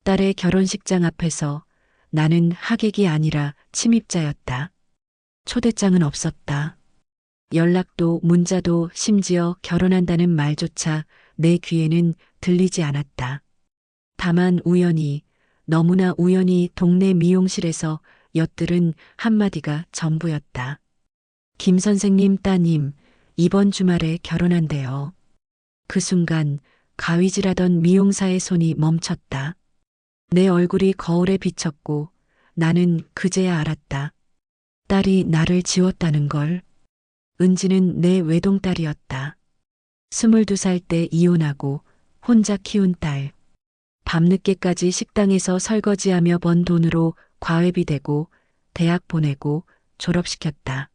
딸의 결혼식장 앞에서 나는 하객이 아니라 침입자였다. 초대장은 없었다. 연락도 문자도 심지어 결혼한다는 말조차 내 귀에는 들리지 않았다. 다만 우연히, 너무나 우연히 동네 미용실에서 엿들은 한마디가 전부였다. 김 선생님 따님, 이번 주말에 결혼한대요. 그 순간 가위질하던 미용사의 손이 멈췄다. 내 얼굴이 거울에 비쳤고 나는 그제야 알았다. 딸이 나를 지웠다는 걸. 은지는 내 외동딸이었다. 22살 때 이혼하고 혼자 키운 딸. 밤늦게까지 식당에서 설거지하며 번 돈으로 과외비 대고 대학 보내고 졸업시켰다.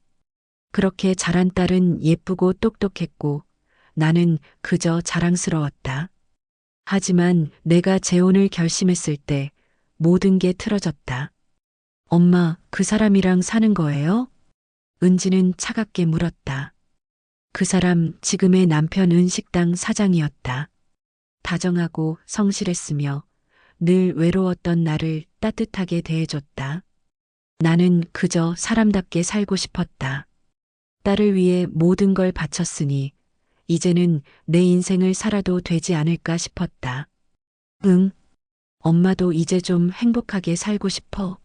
그렇게 자란 딸은 예쁘고 똑똑했고 나는 그저 자랑스러웠다. 하지만 내가 재혼을 결심했을 때 모든 게 틀어졌다. 엄마, 그 사람이랑 사는 거예요? 은지는 차갑게 물었다. 그 사람 지금의 남편 은식당 사장이었다. 다정하고 성실했으며 늘 외로웠던 나를 따뜻하게 대해줬다. 나는 그저 사람답게 살고 싶었다. 딸을 위해 모든 걸 바쳤으니 이제는 내 인생을 살아도 되지 않을까 싶었다. 응, 엄마도 이제 좀 행복하게 살고 싶어.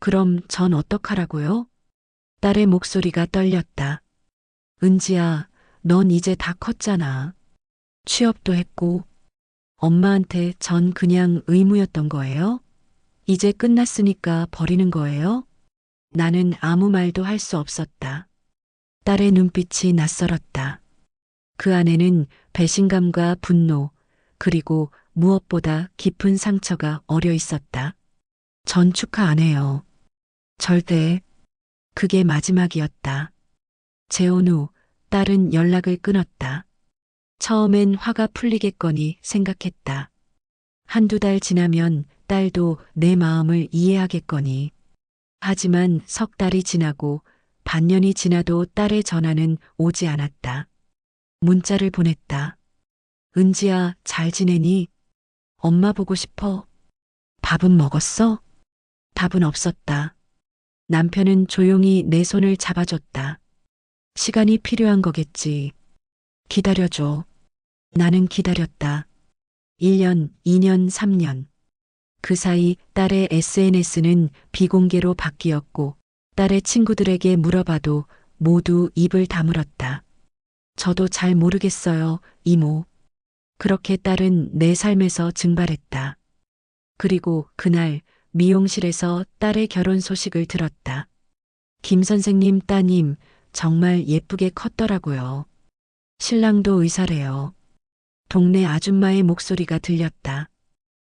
그럼 전 어떡하라고요? 딸의 목소리가 떨렸다. 은지야, 넌 이제 다 컸잖아. 취업도 했고, 엄마한테 전 그냥 의무였던 거예요? 이제 끝났으니까 버리는 거예요? 나는 아무 말도 할 수 없었다. 딸의 눈빛이 낯설었다. 그 안에는 배신감과 분노, 그리고 무엇보다 깊은 상처가 어려 있었다. 전 축하 안 해요. 절대. 그게 마지막이었다. 재혼 후 딸은 연락을 끊었다. 처음엔 화가 풀리겠거니 생각했다. 한두 달 지나면 딸도 내 마음을 이해하겠거니. 하지만 석 달이 지나고 반년이 지나도 딸의 전화는 오지 않았다. 문자를 보냈다. 은지야, 잘 지내니? 엄마 보고 싶어. 밥은 먹었어? 답은 없었다. 남편은 조용히 내 손을 잡아줬다. 시간이 필요한 거겠지. 기다려줘. 나는 기다렸다. 1년, 2년, 3년. 그 사이 딸의 SNS는 비공개로 바뀌었고 딸의 친구들에게 물어봐도 모두 입을 다물었다. 저도 잘 모르겠어요, 이모. 그렇게 딸은 내 삶에서 증발했다. 그리고 그날 미용실에서 딸의 결혼 소식을 들었다. 김 선생님 따님 정말 예쁘게 컸더라고요. 신랑도 의사래요. 동네 아줌마의 목소리가 들렸다.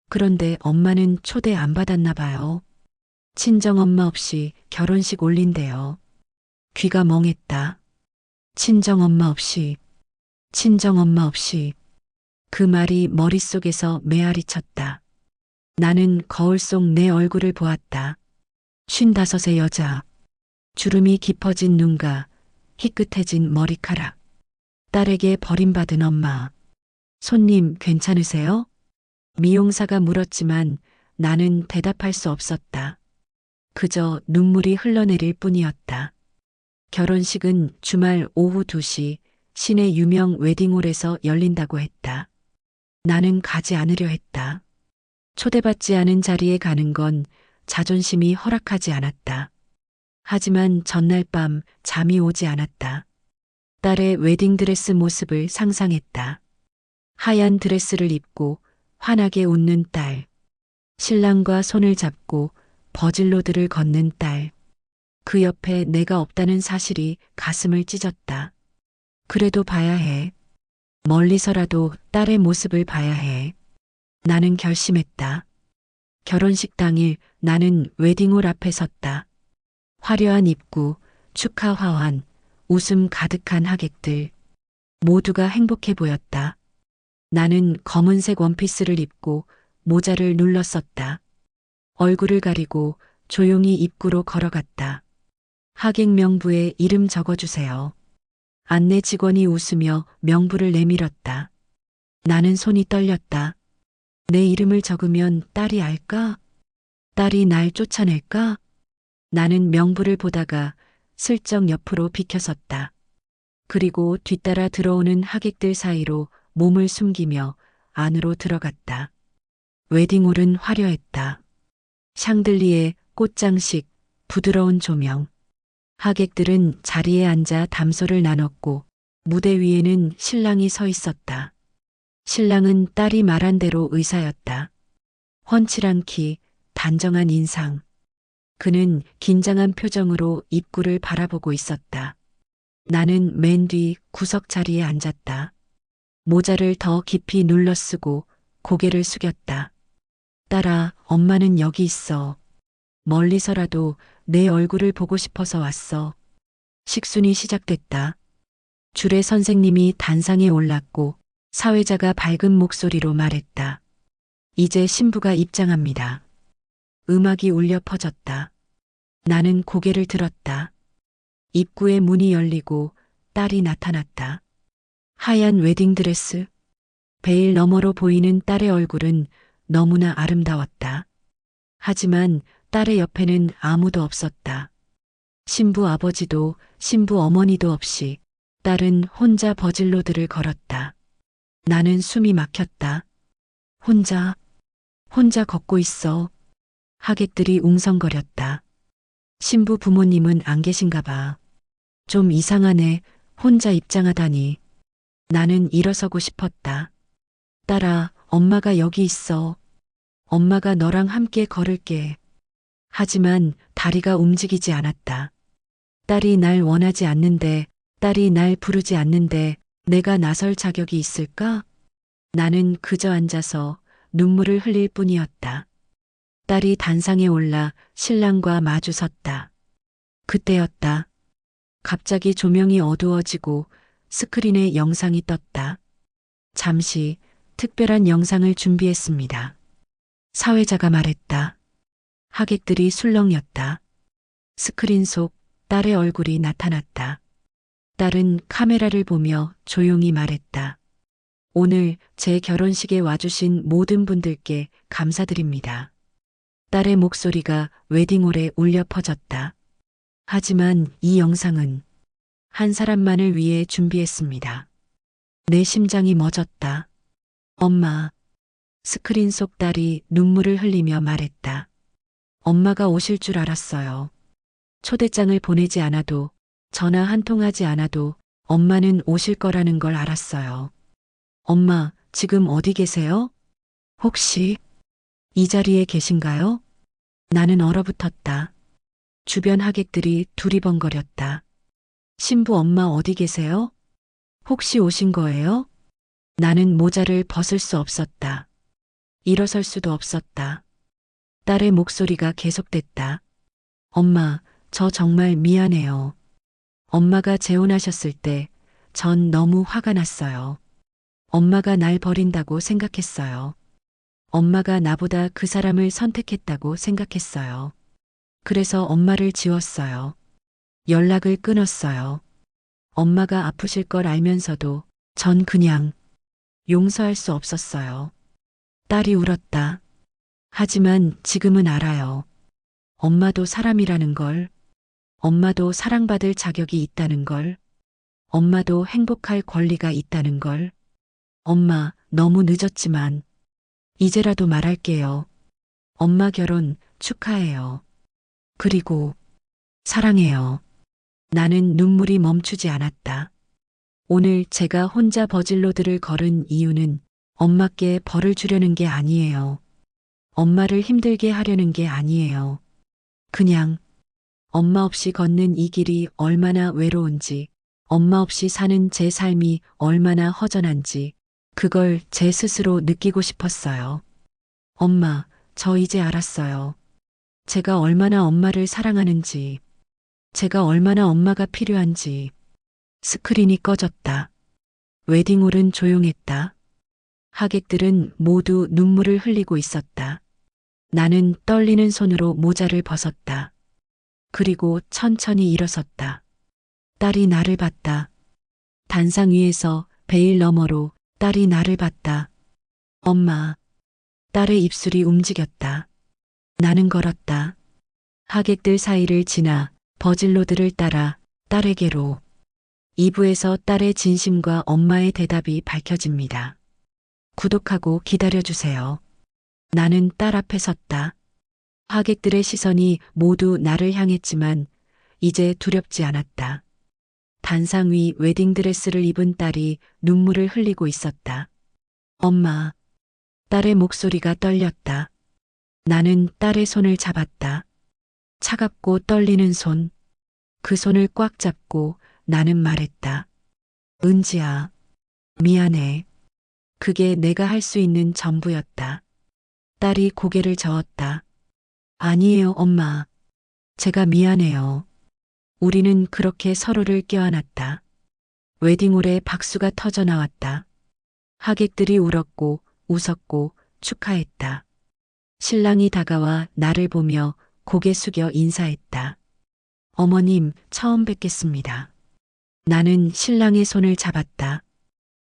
그런데 엄마는 초대 안 받았나 봐요. 친정엄마 없이 결혼식 올린대요. 귀가 멍했다. 친정엄마 없이, 친정엄마 없이. 그 말이 머릿속에서 메아리 쳤다. 나는 거울 속 내 얼굴을 보았다. 55의 여자. 주름이 깊어진 눈과 희끗해진 머리카락. 딸에게 버림받은 엄마. 손님 괜찮으세요? 미용사가 물었지만 나는 대답할 수 없었다. 그저 눈물이 흘러내릴 뿐이었다. 결혼식은 주말 오후 2시 시내 유명 웨딩홀에서 열린다고 했다. 나는 가지 않으려 했다. 초대받지 않은 자리에 가는 건 자존심이 허락하지 않았다. 하지만 전날 밤 잠이 오지 않았다. 딸의 웨딩드레스 모습을 상상했다. 하얀 드레스를 입고 환하게 웃는 딸. 신랑과 손을 잡고 버질로드를 걷는 딸. 그 옆에 내가 없다는 사실이 가슴을 찢었다. 그래도 봐야 해. 멀리서라도 딸의 모습을 봐야 해. 나는 결심했다. 결혼식 당일 나는 웨딩홀 앞에 섰다. 화려한 입구, 축하 화환, 웃음 가득한 하객들. 모두가 행복해 보였다. 나는 검은색 원피스를 입고 모자를 눌렀었다. 얼굴을 가리고 조용히 입구로 걸어갔다. 하객 명부에 이름 적어주세요. 안내 직원이 웃으며 명부를 내밀었다. 나는 손이 떨렸다. 내 이름을 적으면 딸이 알까? 딸이 날 쫓아낼까? 나는 명부를 보다가 슬쩍 옆으로 비켜섰다. 그리고 뒤따라 들어오는 하객들 사이로 몸을 숨기며 안으로 들어갔다. 웨딩홀은 화려했다. 샹들리에 꽃장식, 부드러운 조명. 하객들은 자리에 앉아 담소를 나눴고 무대 위에는 신랑이 서 있었다. 신랑은 딸이 말한 대로 의사였다. 훤칠한 키, 단정한 인상. 그는 긴장한 표정으로 입구를 바라보고 있었다. 나는 맨 뒤 구석 자리에 앉았다. 모자를 더 깊이 눌러 쓰고 고개를 숙였다. 딸아, 엄마는 여기 있어. 멀리서라도 내 얼굴을 보고 싶어서 왔어. 식순이 시작됐다. 주례 선생님이 단상에 올랐고 사회자가 밝은 목소리로 말했다. 이제 신부가 입장합니다. 음악이 울려 퍼졌다. 나는 고개를 들었다. 입구의 문이 열리고 딸이 나타났다. 하얀 웨딩드레스, 베일 너머로 보이는 딸의 얼굴은 너무나 아름다웠다. 하지만 딸의 옆에는 아무도 없었다. 신부 아버지도 신부 어머니도 없이 딸은 혼자 버질로드를 걸었다. 나는 숨이 막혔다. 혼자 걷고 있어. 하객들이 웅성거렸다. 신부 부모님은 안 계신가 봐. 좀 이상하네. 혼자 입장하다니. 나는 일어서고 싶었다. 딸아, 엄마가 여기 있어. 엄마가 너랑 함께 걸을게. 하지만 다리가 움직이지 않았다. 딸이 날 원하지 않는데, 딸이 날 부르지 않는데 내가 나설 자격이 있을까? 나는 그저 앉아서 눈물을 흘릴 뿐이었다. 딸이 단상에 올라 신랑과 마주 섰다. 그때였다. 갑자기 조명이 어두워지고 스크린에 영상이 떴다. 잠시 특별한 영상을 준비했습니다. 사회자가 말했다. 하객들이 술렁였다. 스크린 속 딸의 얼굴이 나타났다. 딸은 카메라를 보며 조용히 말했다. 오늘 제 결혼식에 와주신 모든 분들께 감사드립니다. 딸의 목소리가 웨딩홀에 울려 퍼졌다. 하지만 이 영상은 한 사람만을 위해 준비했습니다. 내 심장이 멎었다. 엄마. 스크린 속 딸이 눈물을 흘리며 말했다. 엄마가 오실 줄 알았어요. 초대장을 보내지 않아도, 전화 한 통 하지 않아도 엄마는 오실 거라는 걸 알았어요. 엄마, 지금 어디 계세요? 혹시 이 자리에 계신가요? 나는 얼어붙었다. 주변 하객들이 두리번거렸다. 신부 엄마 어디 계세요? 혹시 오신 거예요? 나는 모자를 벗을 수 없었다. 일어설 수도 없었다. 딸의 목소리가 계속됐다. 엄마, 저 정말 미안해요. 엄마가 재혼하셨을 때 전 너무 화가 났어요. 엄마가 날 버린다고 생각했어요. 엄마가 나보다 그 사람을 선택했다고 생각했어요. 그래서 엄마를 지웠어요. 연락을 끊었어요. 엄마가 아프실 걸 알면서도 전 그냥 용서할 수 없었어요. 딸이 울었다. 하지만 지금은 알아요. 엄마도 사람이라는 걸, 엄마도 사랑받을 자격이 있다는 걸, 엄마도 행복할 권리가 있다는 걸. 엄마, 너무 늦었지만 이제라도 말할게요. 엄마 결혼 축하해요. 그리고 사랑해요. 나는 눈물이 멈추지 않았다. 오늘 제가 혼자 버질로드를 걸은 이유는 엄마께 벌을 주려는 게 아니에요. 엄마를 힘들게 하려는 게 아니에요. 그냥 엄마 없이 걷는 이 길이 얼마나 외로운지, 엄마 없이 사는 제 삶이 얼마나 허전한지, 그걸 제 스스로 느끼고 싶었어요. 엄마, 저 이제 알았어요. 제가 얼마나 엄마를 사랑하는지, 제가 얼마나 엄마가 필요한지. 스크린이 꺼졌다. 웨딩홀은 조용했다. 하객들은 모두 눈물을 흘리고 있었다. 나는 떨리는 손으로 모자를 벗었다. 그리고 천천히 일어섰다. 딸이 나를 봤다. 단상 위에서 베일 너머로 딸이 나를 봤다. 엄마. 딸의 입술이 움직였다. 나는 걸었다. 하객들 사이를 지나 버질로드를 따라 딸에게로. 2부에서 딸의 진심과 엄마의 대답이 밝혀집니다. 구독하고 기다려주세요. 나는 딸 앞에 섰다. 하객들의 시선이 모두 나를 향했지만 이제 두렵지 않았다. 단상 위 웨딩드레스를 입은 딸이 눈물을 흘리고 있었다. 엄마. 딸의 목소리가 떨렸다. 나는 딸의 손을 잡았다. 차갑고 떨리는 손. 그 손을 꽉 잡고 나는 말했다. 은지야. 미안해. 그게 내가 할 수 있는 전부였다. 딸이 고개를 저었다. 아니에요, 엄마. 제가 미안해요. 우리는 그렇게 서로를 껴안았다. 웨딩홀에 박수가 터져 나왔다. 하객들이 울었고 웃었고 축하했다. 신랑이 다가와 나를 보며 고개 숙여 인사했다. 어머님, 처음 뵙겠습니다. 나는 신랑의 손을 잡았다.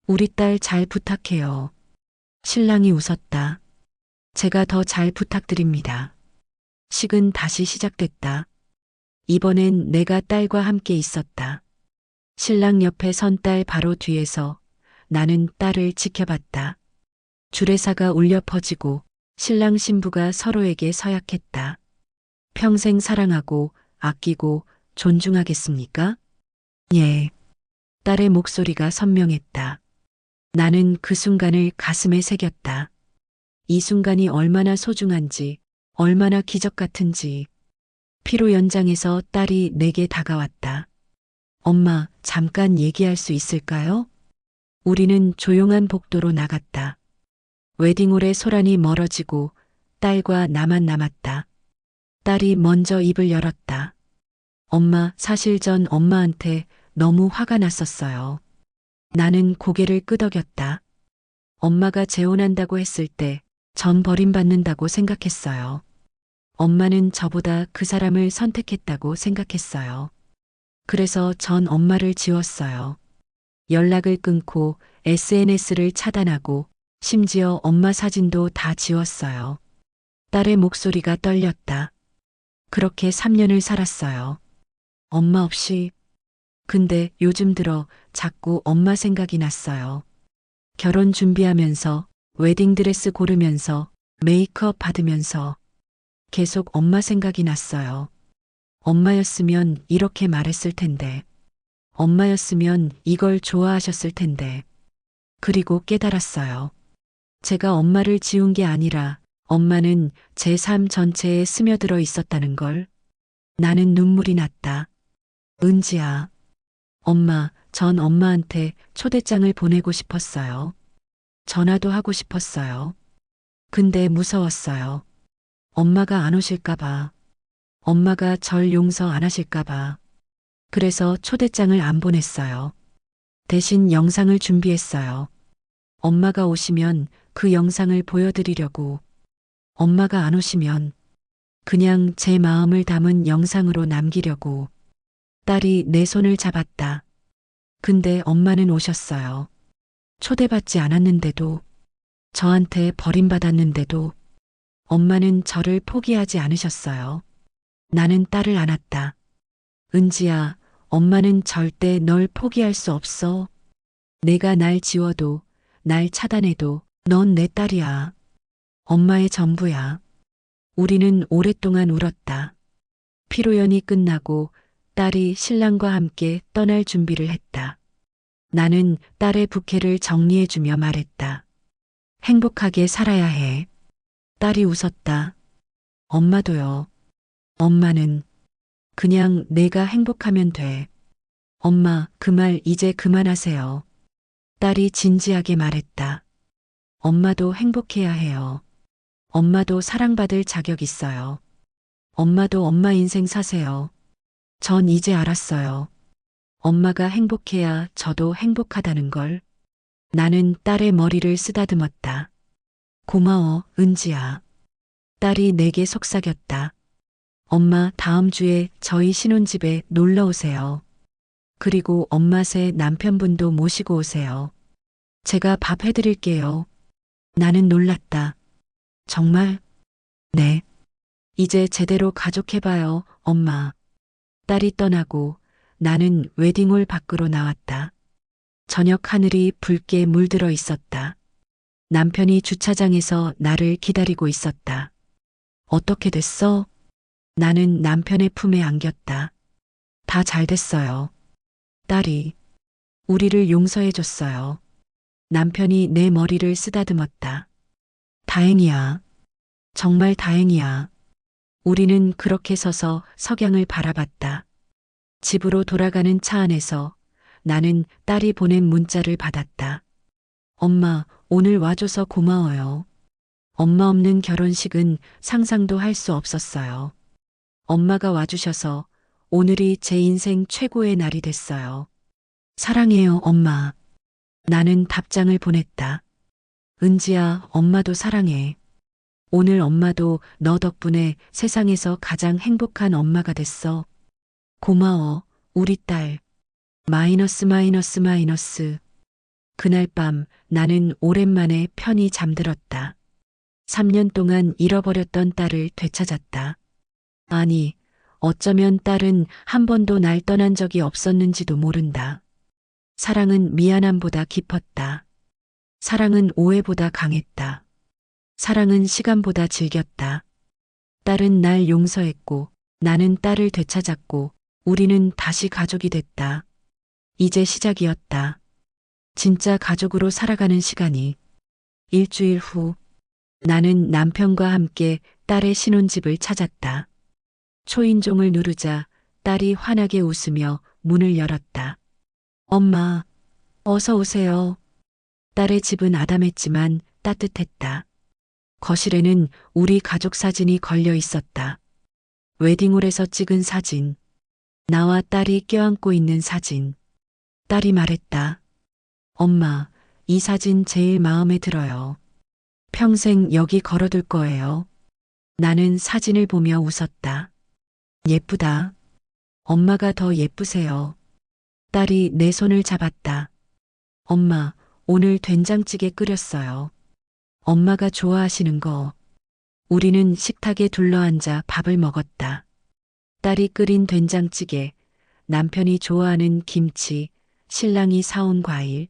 우리 딸 잘 부탁해요. 신랑이 웃었다. 제가 더 잘 부탁드립니다. 식은 다시 시작됐다. 이번엔 내가 딸과 함께 있었다. 신랑 옆에 선 딸 바로 뒤에서 나는 딸을 지켜봤다. 주례사가 울려 퍼지고 신랑 신부가 서로에게 서약했다. 평생 사랑하고 아끼고 존중하겠습니까? 예. 딸의 목소리가 선명했다. 나는 그 순간을 가슴에 새겼다. 이 순간이 얼마나 소중한지, 얼마나 기적 같은지. 피로 연장해서 딸이 내게 다가왔다. 엄마, 잠깐 얘기할 수 있을까요? 우리는 조용한 복도로 나갔다. 웨딩홀의 소란이 멀어지고 딸과 나만 남았다. 딸이 먼저 입을 열었다. 엄마, 사실 전 엄마한테 너무 화가 났었어요. 나는 고개를 끄덕였다. 엄마가 재혼한다고 했을 때 전 버림받는다고 생각했어요. 엄마는 저보다 그 사람을 선택했다고 생각했어요. 그래서 전 엄마를 지웠어요. 연락을 끊고 SNS를 차단하고 심지어 엄마 사진도 다 지웠어요. 딸의 목소리가 떨렸다. 그렇게 3년을 살았어요. 엄마 없이. 근데 요즘 들어 자꾸 엄마 생각이 났어요. 결혼 준비하면서, 웨딩드레스 고르면서, 메이크업 받으면서 계속 엄마 생각이 났어요. 엄마였으면 이렇게 말했을 텐데. 엄마였으면 이걸 좋아하셨을 텐데. 그리고 깨달았어요. 제가 엄마를 지운 게 아니라 엄마는 제 삶 전체에 스며들어 있었다는 걸. 나는 눈물이 났다. 은지야. 엄마, 전 엄마한테 초대장을 보내고 싶었어요. 전화도 하고 싶었어요. 근데 무서웠어요. 엄마가 안 오실까봐. 엄마가 절 용서 안 하실까봐. 그래서 초대장을 안 보냈어요. 대신 영상을 준비했어요. 엄마가 오시면 그 영상을 보여드리려고. 엄마가 안 오시면 그냥 제 마음을 담은 영상으로 남기려고. 딸이 내 손을 잡았다. 근데 엄마는 오셨어요. 초대받지 않았는데도, 저한테 버림받았는데도 엄마는 저를 포기하지 않으셨어요. 나는 딸을 안았다. 은지야, 엄마는 절대 널 포기할 수 없어. 내가 날 지워도, 날 차단해도 넌 내 딸이야. 엄마의 전부야. 우리는 오랫동안 울었다. 피로연이 끝나고 딸이 신랑과 함께 떠날 준비를 했다. 나는 딸의 부케를 정리해주며 말했다. 행복하게 살아야 해. 딸이 웃었다. 엄마도요. 엄마는 그냥 내가 행복하면 돼. 엄마, 그 말 이제 그만하세요. 딸이 진지하게 말했다. 엄마도 행복해야 해요. 엄마도 사랑받을 자격 있어요. 엄마도 엄마 인생 사세요. 전 이제 알았어요. 엄마가 행복해야 저도 행복하다는 걸. 나는 딸의 머리를 쓰다듬었다. 고마워, 은지야. 딸이 내게 속삭였다. 엄마, 다음 주에 저희 신혼집에 놀러 오세요. 그리고 엄마 새 남편분도 모시고 오세요. 제가 밥 해드릴게요. 나는 놀랐다. 정말? 네. 이제 제대로 가족해봐요, 엄마. 딸이 떠나고 나는 웨딩홀 밖으로 나왔다. 저녁 하늘이 붉게 물들어 있었다. 남편이 주차장에서 나를 기다리고 있었다. 어떻게 됐어? 나는 남편의 품에 안겼다. 다 잘 됐어요. 딸이 우리를 용서해줬어요. 남편이 내 머리를 쓰다듬었다. 다행이야. 정말 다행이야. 우리는 그렇게 서서 석양을 바라봤다. 집으로 돌아가는 차 안에서 나는 딸이 보낸 문자를 받았다. 엄마, 오늘 와줘서 고마워요. 엄마 없는 결혼식은 상상도 할 수 없었어요. 엄마가 와주셔서 오늘이 제 인생 최고의 날이 됐어요. 사랑해요, 엄마. 나는 답장을 보냈다. 은지야, 엄마도 사랑해. 오늘 엄마도 너 덕분에 세상에서 가장 행복한 엄마가 됐어. 고마워, 우리 딸. 마이너스 마이너스 마이너스. 그날 밤 나는 오랜만에 편히 잠들었다. 3년 동안 잃어버렸던 딸을 되찾았다. 아니, 어쩌면 딸은 한 번도 날 떠난 적이 없었는지도 모른다. 사랑은 미안함보다 깊었다. 사랑은 오해보다 강했다. 사랑은 시간보다 즐겼다. 딸은 날 용서했고, 나는 딸을 되찾았고, 우리는 다시 가족이 됐다. 이제 시작이었다. 진짜 가족으로 살아가는 시간이. 일주일 후, 나는 남편과 함께 딸의 신혼집을 찾았다. 초인종을 누르자 딸이 환하게 웃으며 문을 열었다. 엄마, 어서 오세요. 딸의 집은 아담했지만 따뜻했다. 거실에는 우리 가족 사진이 걸려 있었다. 웨딩홀에서 찍은 사진. 나와 딸이 껴안고 있는 사진. 딸이 말했다. 엄마, 이 사진 제일 마음에 들어요. 평생 여기 걸어둘 거예요. 나는 사진을 보며 웃었다. 예쁘다. 엄마가 더 예쁘세요. 딸이 내 손을 잡았다. 엄마, 오늘 된장찌개 끓였어요. 엄마가 좋아하시는 거. 우리는 식탁에 둘러앉아 밥을 먹었다. 딸이 끓인 된장찌개, 남편이 좋아하는 김치, 신랑이 사온 과일.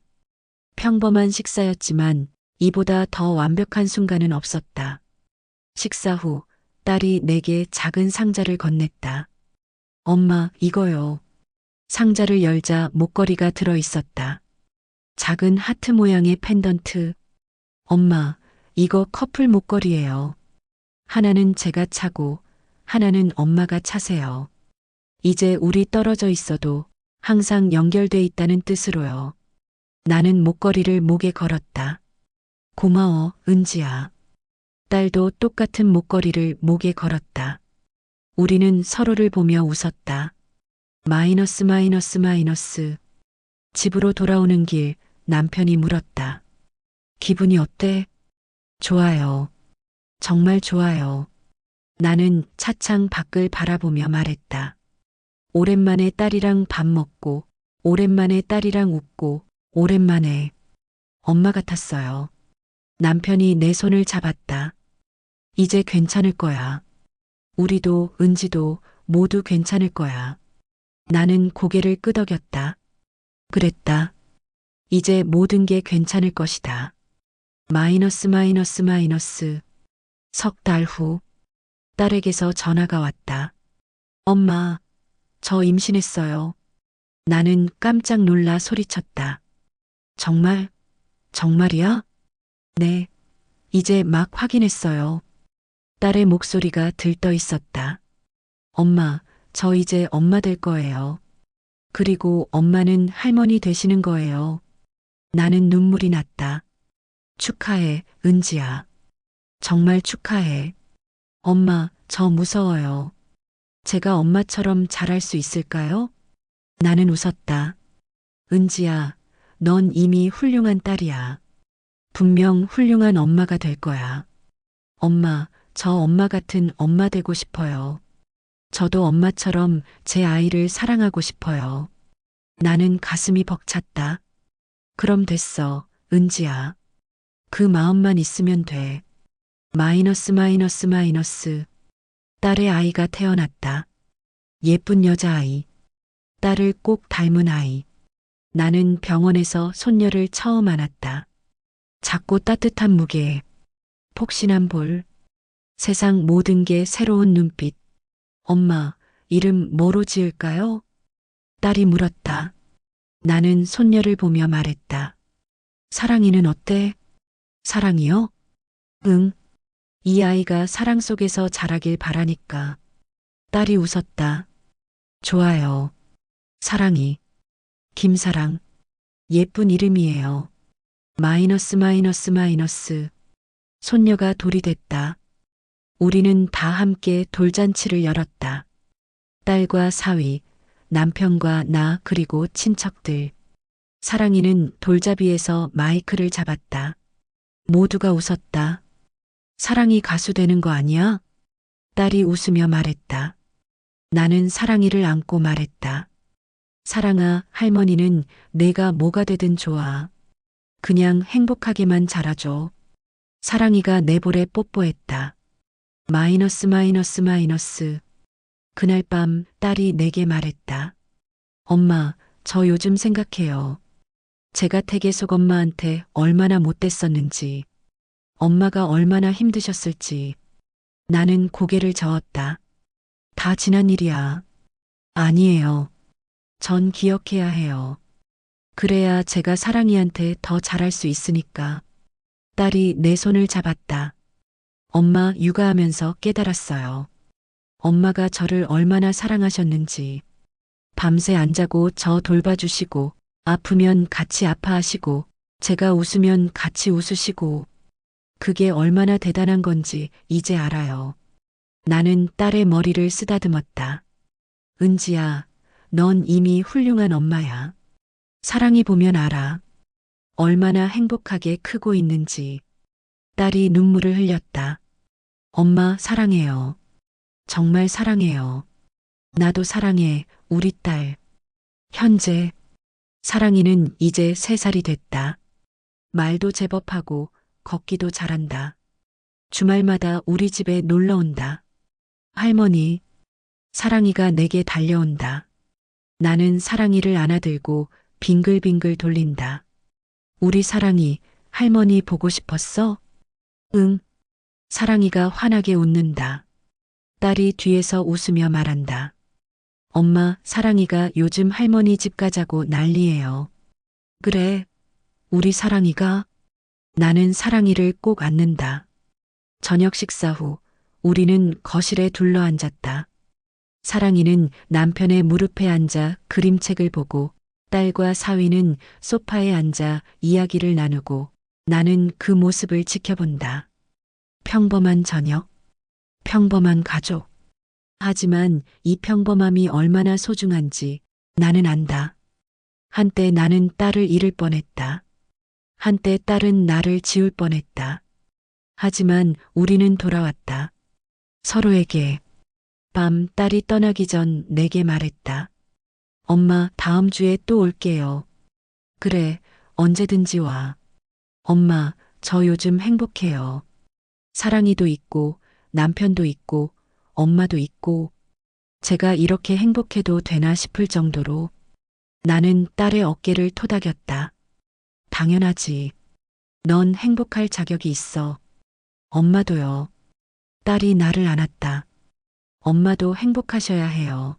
평범한 식사였지만 이보다 더 완벽한 순간은 없었다. 식사 후 딸이 내게 작은 상자를 건넸다. 엄마, 이거요. 상자를 열자 목걸이가 들어 있었다. 작은 하트 모양의 펜던트. 엄마, 이거 커플 목걸이에요. 하나는 제가 차고 하나는 엄마가 차세요. 이제 우리 떨어져 있어도 항상 연결돼 있다는 뜻으로요. 나는 목걸이를 목에 걸었다. 고마워, 은지야. 딸도 똑같은 목걸이를 목에 걸었다. 우리는 서로를 보며 웃었다. 마이너스 마이너스 마이너스. 집으로 돌아오는 길 남편이 물었다. 기분이 어때? 좋아요. 정말 좋아요. 나는 차창 밖을 바라보며 말했다. 오랜만에 딸이랑 밥 먹고, 오랜만에 딸이랑 웃고, 오랜만에 엄마 같았어요. 남편이 내 손을 잡았다. 이제 괜찮을 거야. 우리도 은지도 모두 괜찮을 거야. 나는 고개를 끄덕였다. 그랬다. 이제 모든 게 괜찮을 것이다. 마이너스 마이너스 마이너스. 석 달 후 딸에게서 전화가 왔다. 엄마, 저 임신했어요. 나는 깜짝 놀라 소리쳤다. 정말? 정말이야? 네. 이제 막 확인했어요. 딸의 목소리가 들떠 있었다. 엄마, 저 이제 엄마 될 거예요. 그리고 엄마는 할머니 되시는 거예요. 나는 눈물이 났다. 축하해, 은지야. 정말 축하해. 엄마, 저 무서워요. 제가 엄마처럼 잘할 수 있을까요? 나는 웃었다. 은지야, 넌 이미 훌륭한 딸이야. 분명 훌륭한 엄마가 될 거야. 엄마, 저 엄마 같은 엄마 되고 싶어요. 저도 엄마처럼 제 아이를 사랑하고 싶어요. 나는 가슴이 벅찼다. 그럼 됐어, 은지야. 그 마음만 있으면 돼. 마이너스 마이너스 마이너스. 딸의 아이가 태어났다. 예쁜 여자아이. 딸을 꼭 닮은 아이. 나는 병원에서 손녀를 처음 안았다. 작고 따뜻한 무게, 폭신한 볼, 세상 모든 게 새로운 눈빛. 엄마, 이름 뭐로 지을까요? 딸이 물었다. 나는 손녀를 보며 말했다. 사랑이는 어때? 사랑이요? 응. 이 아이가 사랑 속에서 자라길 바라니까. 딸이 웃었다. 좋아요. 사랑이. 김사랑. 예쁜 이름이에요. 마이너스 마이너스 마이너스. 손녀가 돌이 됐다. 우리는 다 함께 돌잔치를 열었다. 딸과 사위, 남편과 나 그리고 친척들. 사랑이는 돌잡이에서 마이크를 잡았다. 모두가 웃었다. 사랑이 가수 되는 거 아니야? 딸이 웃으며 말했다. 나는 사랑이를 안고 말했다. 사랑아, 할머니는 내가 뭐가 되든 좋아. 그냥 행복하게만 자라줘. 사랑이가 내 볼에 뽀뽀했다. 마이너스 마이너스 마이너스. 그날 밤 딸이 내게 말했다. 엄마, 저 요즘 생각해요. 제가 태계속 엄마한테 얼마나 못됐었는지, 엄마가 얼마나 힘드셨을지. 나는 고개를 저었다. 다 지난 일이야. 아니에요. 전 기억해야 해요. 그래야 제가 사랑이한테 더 잘할 수 있으니까. 딸이 내 손을 잡았다. 엄마 육아하면서 깨달았어요. 엄마가 저를 얼마나 사랑하셨는지. 밤새 안 자고 저 돌봐주시고, 아프면 같이 아파하시고, 제가 웃으면 같이 웃으시고, 그게 얼마나 대단한 건지 이제 알아요. 나는 딸의 머리를 쓰다듬었다. 은지야, 넌 이미 훌륭한 엄마야. 사랑이 보면 알아. 얼마나 행복하게 크고 있는지. 딸이 눈물을 흘렸다. 엄마 사랑해요. 정말 사랑해요. 나도 사랑해, 우리 딸. 현재, 사랑이는 이제 3살이 됐다. 말도 제법 하고 걷기도 잘한다. 주말마다 우리 집에 놀러 온다. 할머니, 사랑이가 내게 달려온다. 나는 사랑이를 안아들고 빙글빙글 돌린다. 우리 사랑이 할머니 보고 싶었어? 응. 사랑이가 환하게 웃는다. 딸이 뒤에서 웃으며 말한다. 엄마, 사랑이가 요즘 할머니 집 가자고 난리예요. 그래, 우리 사랑이가? 나는 사랑이를 꼭 안는다. 저녁 식사 후 우리는 거실에 둘러앉았다. 사랑이는 남편의 무릎에 앉아 그림책을 보고 딸과 사위는 소파에 앉아 이야기를 나누고 나는 그 모습을 지켜본다. 평범한 저녁, 평범한 가족. 하지만 이 평범함이 얼마나 소중한지 나는 안다. 한때 나는 딸을 잃을 뻔했다. 한때 딸은 나를 지울 뻔했다. 하지만 우리는 돌아왔다. 서로에게. 밤 딸이 떠나기 전 내게 말했다. 엄마, 다음 주에 또 올게요. 그래, 언제든지 와. 엄마, 저 요즘 행복해요. 사랑이도 있고, 남편도 있고, 엄마도 있고, 제가 이렇게 행복해도 되나 싶을 정도로 나는 딸의 어깨를 토닥였다. 당연하지. 넌 행복할 자격이 있어. 엄마도요. 딸이 나를 안았다. 엄마도 행복하셔야 해요.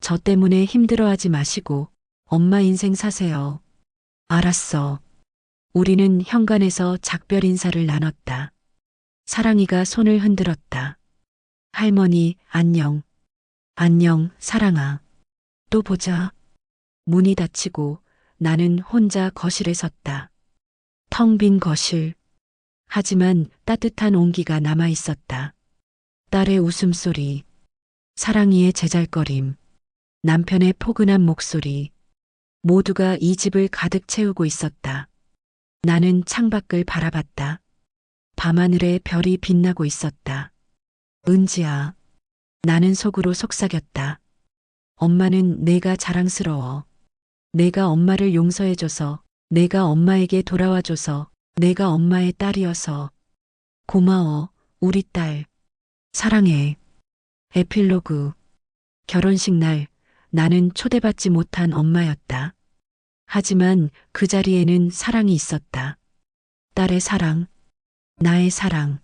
저 때문에 힘들어하지 마시고 엄마 인생 사세요. 알았어. 우리는 현관에서 작별 인사를 나눴다. 사랑이가 손을 흔들었다. 할머니, 안녕. 안녕, 사랑아. 또 보자. 문이 닫히고 나는 혼자 거실에 섰다. 텅 빈 거실. 하지만 따뜻한 온기가 남아 있었다. 딸의 웃음소리, 사랑이의 제잘거림, 남편의 포근한 목소리. 모두가 이 집을 가득 채우고 있었다. 나는 창밖을 바라봤다. 밤하늘에 별이 빛나고 있었다. 은지야. 나는 속으로 속삭였다. 엄마는 내가 자랑스러워. 내가 엄마를 용서해줘서, 내가 엄마에게 돌아와줘서, 내가 엄마의 딸이어서. 고마워, 우리 딸. 사랑해. 에필로그. 결혼식 날 나는 초대받지 못한 엄마였다. 하지만 그 자리에는 사랑이 있었다. 딸의 사랑, 나의 사랑,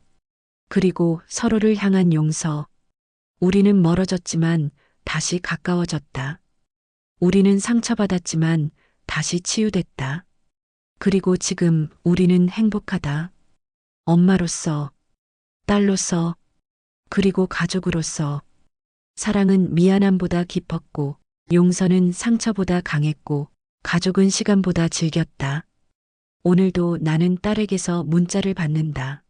그리고 서로를 향한 용서. 우리는 멀어졌지만 다시 가까워졌다. 우리는 상처받았지만 다시 치유됐다. 그리고 지금 우리는 행복하다. 엄마로서, 딸로서, 그리고 가족으로서. 사랑은 미안함보다 깊었고, 용서는 상처보다 강했고, 가족은 시간보다 즐겼다. 오늘도 나는 딸에게서 문자를 받는다.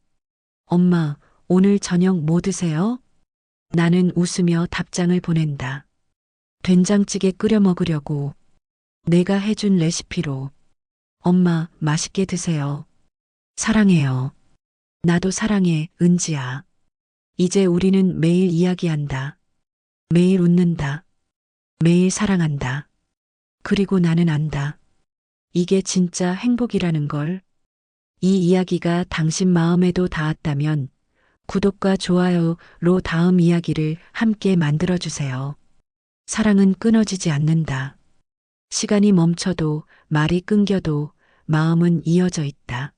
엄마, 오늘 저녁 뭐 드세요? 나는 웃으며 답장을 보낸다. 된장찌개 끓여 먹으려고. 내가 해준 레시피로. 엄마, 맛있게 드세요. 사랑해요. 나도 사랑해, 은지야. 이제 우리는 매일 이야기한다. 매일 웃는다. 매일 사랑한다. 그리고 나는 안다. 이게 진짜 행복이라는 걸. 이 이야기가 당신 마음에도 닿았다면 구독과 좋아요로 다음 이야기를 함께 만들어주세요. 사랑은 끊어지지 않는다. 시간이 멈춰도 말이 끊겨도 마음은 이어져 있다.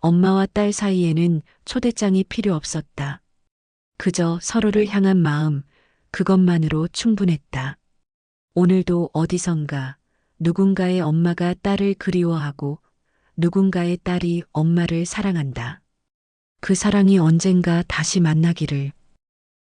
엄마와 딸 사이에는 초대장이 필요 없었다. 그저 서로를 향한 마음, 그것만으로 충분했다. 오늘도 어디선가 누군가의 엄마가 딸을 그리워하고 누군가의 딸이 엄마를 사랑한다. 그 사랑이 언젠가 다시 만나기를.